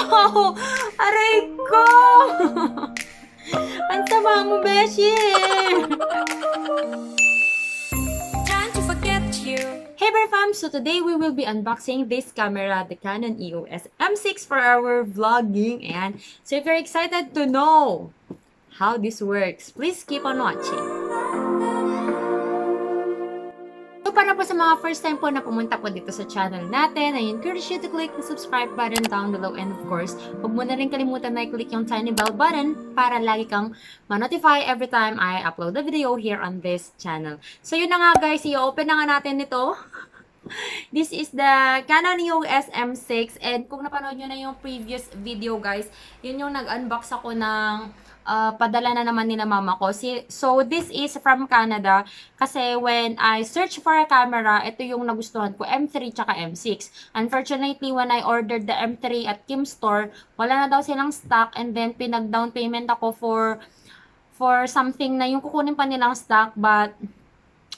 Aray ko! Ang sama mo, Beshi! Trying to forget you. Hey Bear Fam! So today we will be unboxing this camera, the Canon EOS M6 for our vlogging. And so if you're excited to know how this works, please keep on watching. So para po sa mga first time po na pumunta po dito sa channel natin, I encourage you to click the subscribe button down below, and of course, huwag mo na rin kalimutan na i-click yung tiny bell button para lagi kang ma-notify every time I upload a video here on this channel. So yun na nga guys, i-open na nga natin ito. This is the Canon EOS M6, and kung napanood nyo na yung previous video guys, yun yung nag-unbox ako ng padala na naman ni na mama ko. So, this is from Canada. Kasi when I search for a camera, ito yung nagustuhan ko, M3 tsaka M6. Unfortunately, when I ordered the M3 at Kim Store, wala na daw silang stock, and then pinag-down payment ako for something na yung kukunin pa nilang stock, but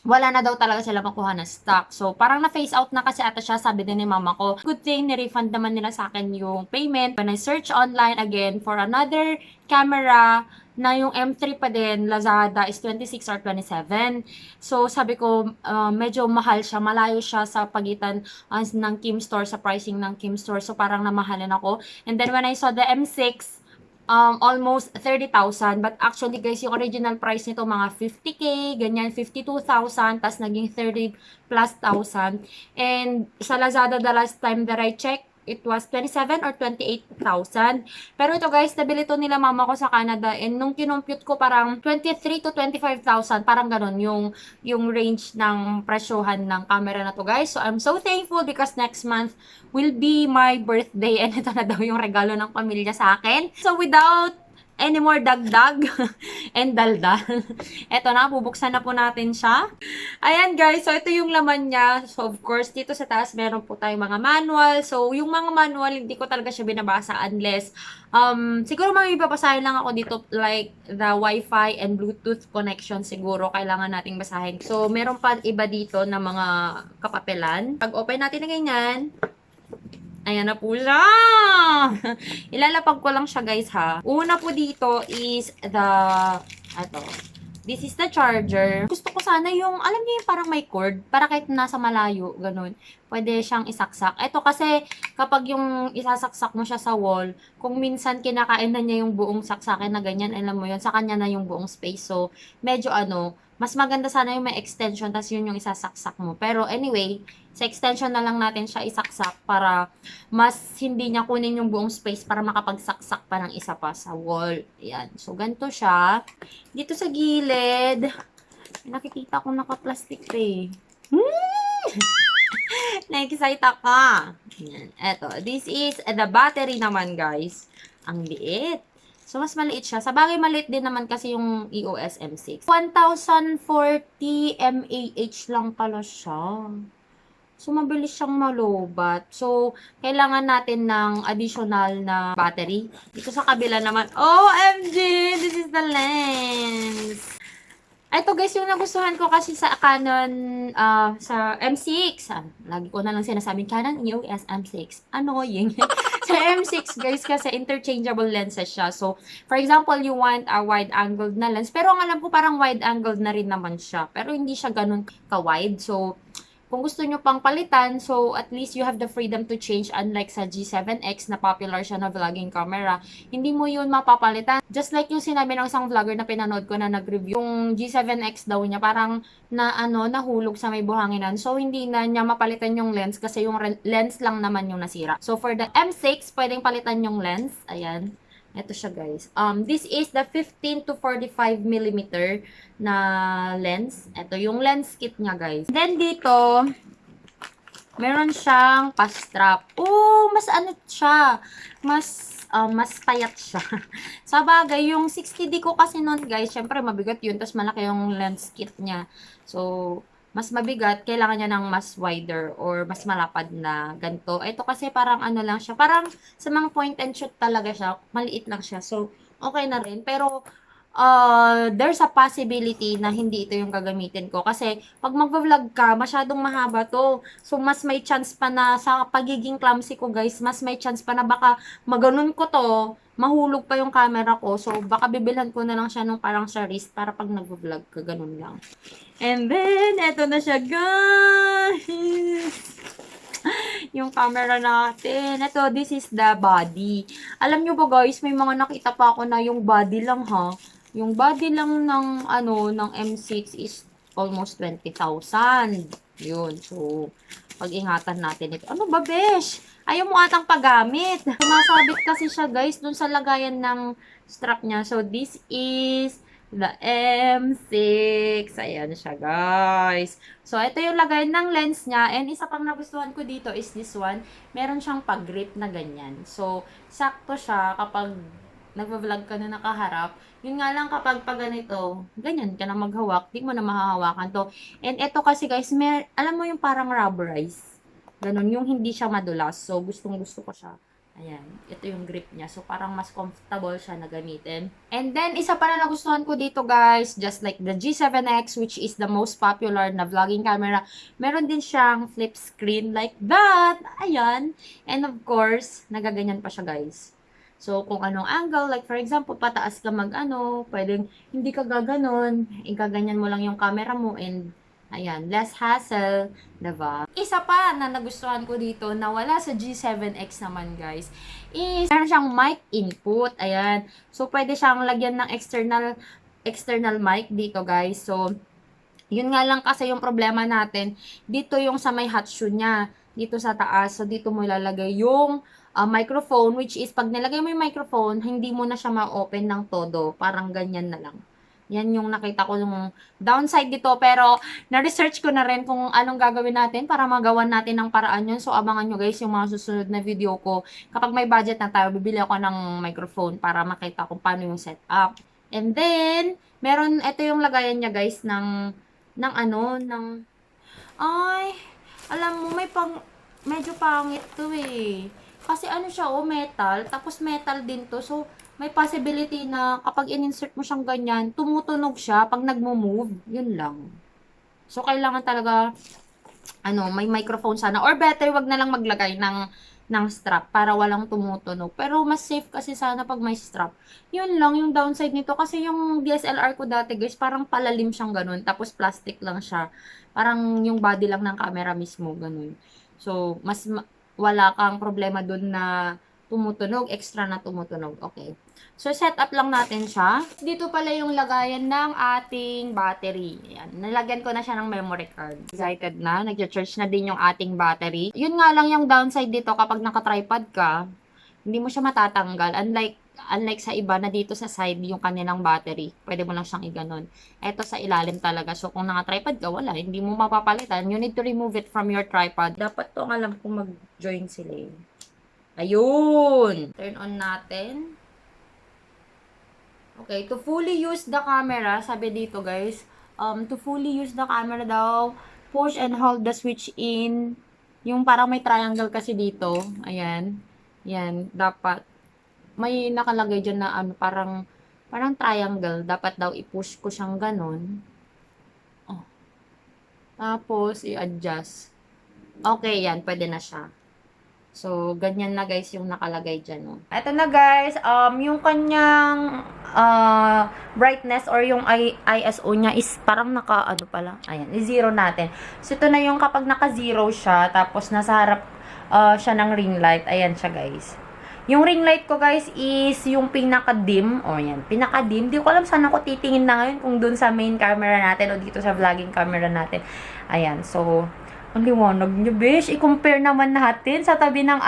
wala na daw talaga sila makuha na stock. So, parang na-phase out na kasi ata siya, sabi din ni mama ko. Good thing, ni-refund naman nila sa akin yung payment. When I search online again for another camera na yung M3 pa din, Lazada is 26 or 27. So, sabi ko, medyo mahal siya. Malayo siya sa pagitan ng Kim Store, sa pricing ng Kim Store. So, parang namahalin ako. And then, when I saw the M6, almost 30,000. But actually guys, yung original price nito mga 50k, ganyan, 52,000, tas naging 30 plus thousand. And sa Lazada, the last time that I checked, it was 27 or 28,000. Pero ito guys, nabili ito nila mama ko sa Canada, and nung kinumpute ko parang 23 to 25,000, parang ganun yung range ng presyohan ng camera na to guys. So I'm so thankful because next month will be my birthday, and ito na daw yung regalo ng pamilya sa akin. So without any more dagdag and daldal, eto na, bubuksan na po natin siya. Ayan guys, so ito yung laman niya. So of course, dito sa taas meron po tayong mga manual. So yung mga manual, hindi ko talaga siya binabasa unless siguro may babasahin lang ako dito, like the Wi-Fi and Bluetooth connection, siguro kailangan nating basahin. So meron pa iba dito na mga kapapelan. Pag open natin na ganyan, ayan na po siya. Ilalapag ko lang siya guys ha. Una po dito is this is the charger. Gusto ko sana yung, alam niyo yung parang may cord, para kahit nasa malayo, ganun, pwede siyang isaksak. Ito kasi, kapag yung isasaksak mo siya sa wall, kung minsan kinakain na niya yung buong saksakin na ganyan, alam mo yun, sa kanya na yung buong space. So, medyo mas maganda sana yung may extension, tas yun yung isasaksak mo. Pero anyway, sa extension na lang natin siya isaksak para mas hindi niya kunin yung buong space para makapagsaksak pa ng isa pa sa wall. Ayan. So, ganito siya. Dito sa gilid, nakikita ko naka-plastic pa eh. Na-excite ako. Ayan. Eto. This is the battery naman, guys. Ang liit. So, mas maliit siya. Sa bagay, maliit din naman kasi yung EOS M6. 1040 mAh lang pala siya. So, mabilis siyang malobat. So, kailangan natin ng additional na battery. Dito sa kabila naman, OMG! This is the lens! Ito guys, yung nagustuhan ko kasi sa Canon, sa M6. Lagi ko na lang sinasabing Canon EOS M6. Annoying. Sa M6 guys, kasi interchangeable lenses siya. So, for example, you want a wide-angled na lens. Pero ang alam ko parang wide-angled na rin naman siya. Pero hindi siya ganun ka-wide. So, kung gusto nyo pang palitan, so at least you have the freedom to change, unlike sa G7X na popular siya na vlogging camera. Hindi mo yun mapapalitan. Just like yung sinabi ng isang vlogger na pinanood ko na nag-review, yung G7X daw niya parang nahulog sa may buhanginan. So hindi na niya mapalitan yung lens kasi yung lens lang naman yung nasira. So for the M6, pwedeng palitan yung lens. Ayan. Ito siya guys. This is the 15 to 45 mm na lens. Ito yung lens kit niya guys. Then dito, meron siyang pa-strap. Mas siya. Mas payat siya. Sa bagay, yung 60D ko kasi nun guys, syempre mabigat yun. Tapos malaki yung lens kit niya. So, mas mabigat, kailangan niya ng mas wider or mas malapad na ganito. Ito kasi parang lang siya, parang sa mga point and shoot talaga siya, maliit lang siya. So, okay na rin. Pero, there's a possibility na hindi ito yung gagamitin ko. Kasi, pag mag-vlog ka, masyadong mahaba to. So, mas may chance pa na sa pagiging clumsy ko, guys, mas may chance pa na baka maganon ko to, mahulog pa yung camera ko. So, baka bibilhan ko na lang siya nung parang sa wrist para pag nag-vlog ka, ganun lang. And then, eto na siya, guys! Yung camera natin. Ito, this is the body. Alam nyo ba guys, may mga nakita pa ako na yung body lang ha. Yung body lang ng, ng M6 is almost 20,000. Yun. So, pag-ingatan natin ito. Ano ba, besh? Ayaw mo atang paggamit. Sumasabit kasi siya guys, dun sa lagayan ng strap niya. So, this is the M6. Ayan siya, guys. So, ito yung lagay ng lens niya. And isa pang nagustuhan ko dito is this one. Meron siyang pag-grip na ganyan. So, sakto siya kapag nagva-vlog ka na nakaharap. Yun nga lang kapag pag ganito, ganyan ka na maghawak. Di mo na mahahawakan to. And ito kasi, guys, alam mo yung parang rubberized. Ganun, yung hindi siya madulas. So, gustong-gusto ko siya. Ayan, ito yung grip niya. So, parang mas comfortable siya na gamitin. And then, isa pa na nagustuhan ko dito, guys, just like the G7X, which is the most popular na vlogging camera, meron din siyang flip screen like that. Ayan. And of course, nagaganyan pa siya, guys. So, kung anong angle, like for example, pataas ka pwedeng hindi ka gaganon, ikaganyan mo lang yung camera mo and ayan, less hassle, diba? Isa pa na nagustuhan ko dito na wala sa G7X naman, guys, is meron siyang mic input. Ayan. So, pwede siyang lagyan ng external mic dito, guys. So, yun nga lang kasi yung problema natin, dito yung sa may hot shoe niya, dito sa taas. So, dito mo ilalagay yung microphone, which is pag nilagay mo yung microphone, hindi mo na siya ma-open ng todo. Parang ganyan na lang. Yan yung nakita ko yung downside dito. Pero, na-research ko na rin kung anong gagawin natin para magawan natin ng paraan yun. So, abangan nyo guys yung mga susunod na video ko. Kapag may budget na tayo, bibili ako ng microphone para makita kung paano yung setup. And then, ito yung lagayan niya guys ay, alam mo, medyo pangit to eh. Kasi siya, metal. Tapos metal din to. So, may possibility na kapag in-insert mo siyang ganyan, tumutunog siya pag nagmo-move. Yun lang. So, kailangan talaga, may microphone sana. Or better, wag na lang maglagay ng strap para walang tumutunog. Pero, mas safe kasi sana pag may strap. Yun lang, yung downside nito. Kasi yung DSLR ko dati, guys, parang palalim siyang ganun. Tapos, plastic lang siya. Parang yung body lang ng camera mismo, ganun. So, wala kang problema dun na tumutunog, extra na tumutunog. Okay. So, set up lang natin siya. Dito pala yung lagayan ng ating battery. Ayan. Nalagyan ko na siya ng memory card. Excited na. Nag-charge na din yung ating battery. Yun nga lang yung downside dito kapag naka-tripod ka, hindi mo siya matatanggal. Unlike sa iba na dito sa side yung kanilang battery. Pwede mo lang siyang iganon. Ito sa ilalim talaga. So, kung naka-tripod ka, wala. Hindi mo mapapalitan. You need to remove it from your tripod. Dapat to alam kung mag-join sila eh. Ayun! Turn on natin. Okay, to fully use the camera, sabi dito guys, to fully use the camera daw, push and hold the switch in. Yung parang may triangle kasi dito. Ayan. Yan, dapat. May nakalagay dyan na parang triangle. Dapat daw i-push ko siyang ganun. Oh. Tapos, i-adjust. Okay, yan. Pwede na siya. So, ganyan na guys yung nakalagay dyan. No? Ito na guys, yung kanyang brightness or yung ISO niya is parang ayan, i-zero natin. So, ito na yung kapag naka-zero siya, tapos nasa harap siya ng ring light. Ayan siya guys. Yung ring light ko guys is yung pinaka-dim. O yan, pinaka-dim. Di ko alam saan ako titingin na ngayon, kung dun sa main camera natin o dito sa vlogging camera natin. Ayan, so ang liwanag niyo, besh. I-compare naman natin sa tabi ng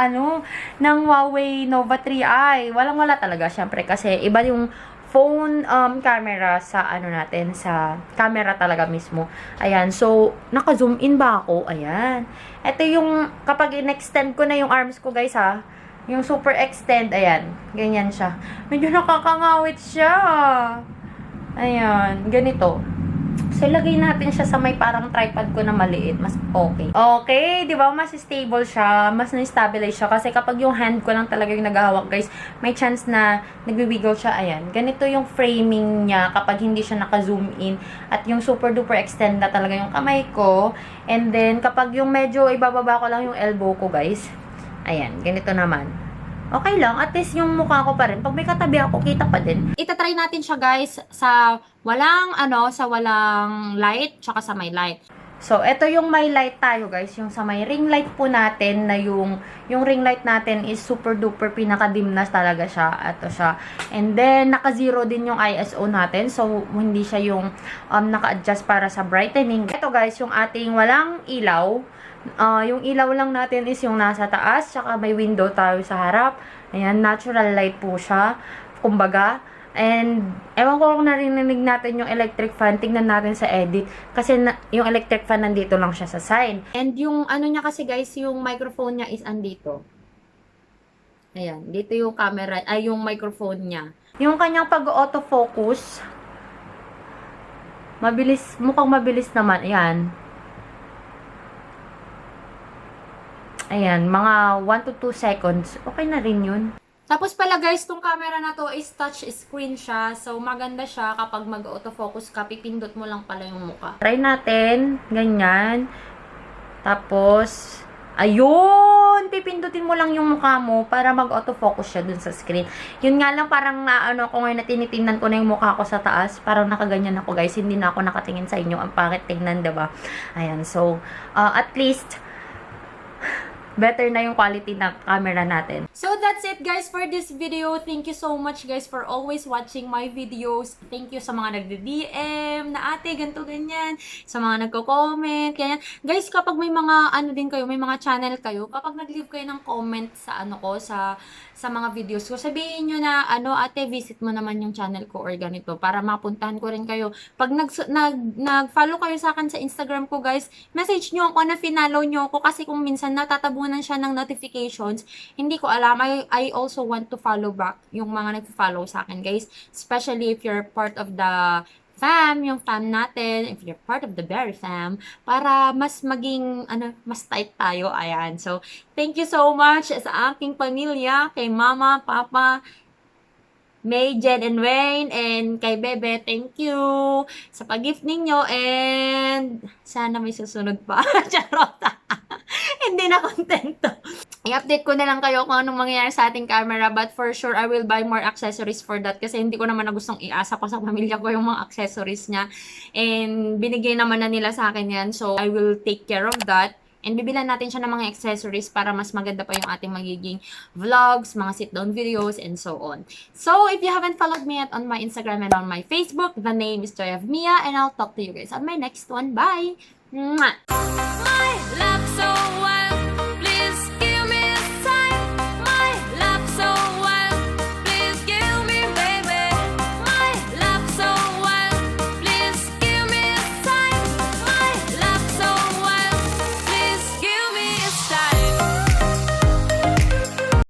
ng Huawei Nova 3i. Walang-wala talaga, syempre. Kasi iba yung phone camera sa natin, sa camera talaga mismo. Ayan, so, naka-zoom in ba ako? Ayan. Ito yung, kapag in-extend ko na yung arms ko, guys, ha. Yung super extend, ayan. Ganyan siya. Medyo nakakangawit siya. Ayan, ganito. So, ilagay natin siya sa may parang tripod ko na maliit. Mas okay. Okay, di ba? Mas stable siya. Mas na-stabilize siya. Kasi kapag yung hand ko lang talaga yung naghahawak, guys, may chance na nagwi-wiggle siya. Ayan. Ganito yung framing niya kapag hindi siya naka-zoom in. At yung super duper extend na talaga yung kamay ko. And then, kapag yung medyo ibababa ko lang yung elbow ko, guys. Ayan. Ganito naman. Okay lang, at least yung mukha ko pa rin. Pag may katabi ako, kita pa din. Itatry natin siya, guys, sa walang light, tsaka sa may light. So, ito yung may light tayo, guys. Yung sa may ring light po natin, na yung ring light natin is super duper pinaka-dim na talaga siya. Ito siya. And then, naka-zero din yung ISO natin. So, hindi siya yung naka-adjust para sa brightening. Ito, guys, yung ating walang ilaw. Yung ilaw lang natin is yung nasa taas, tsaka may window tayo sa harap. Ayan, natural light po siya, kumbaga. And, ewan ko kung narinig natin yung electric fan, tignan natin sa edit. Kasi yung electric fan nandito lang siya sa side. And yung ano niya kasi guys, yung microphone niya is andito. Ayan, dito yung camera, yung microphone niya. Yung kanyang pag-autofocus, mukhang mabilis naman. Ayan. Ayan, mga 1 to 2 seconds. Okay na rin yun. Tapos pala guys, tong camera na to is touch screen siya. So, maganda siya kapag mag-autofocus ka, pipindot mo lang pala yung mukha. Try natin. Ganyan. Tapos, ayun! Pipindutin mo lang yung mukha mo para mag-autofocus siya dun sa screen. Yun nga lang, parang naano ko ngayon na tinitingnan ko na yung mukha ko sa taas. Parang nakaganyan ako guys. Hindi na ako nakatingin sa inyo. Ang pangit tingnan, diba? Ayan. So, at least, better na yung quality ng camera natin. So, that's it guys for this video. Thank you so much guys for always watching my videos. Thank you sa mga nagde-DM na ate, ganito, ganyan. Sa mga nagko-comment, ganyan. Guys, kapag may mga din kayo, may mga channel kayo, kapag nag-leave kayo ng comment sa sa mga videos ko, sabihin nyo na, ate, visit mo naman yung channel ko or ganito para mapuntahan ko rin kayo. Pag nag-follow kayo sa akin sa Instagram ko, guys, message nyo ako na finallow nyo ako kasi kung minsan natatabunan siya ng notifications, hindi ko alam. I also want to follow back yung mga nag-follow sa akin, guys. Especially if you're part of the fam, yung fam natin, if you're part of the Berry fam, para mas maging, mas tight tayo. Ayan. So, thank you so much sa aking pamilya, kay mama, papa, May, Jen, and Wayne, and kay Bebe, thank you sa pag-gift ninyo, and sana may susunod pa. Charot. Hindi na kontento. I-update ko na lang kayo kung anong mangyayari sa ating camera, but for sure, I will buy more accessories for that kasi hindi ko naman na gustong iasa pa sa pamilya ko yung mga accessories niya. And binigay naman na nila sa akin yan, so I will take care of that. And bibilan natin siya ng mga accessories para mas maganda pa yung ating magiging vlogs, mga sit-down videos, and so on. So, if you haven't followed me yet on my Instagram and on my Facebook, the name is Joy of Mia, and I'll talk to you guys on my next one. Bye! Mwah! My love so wild.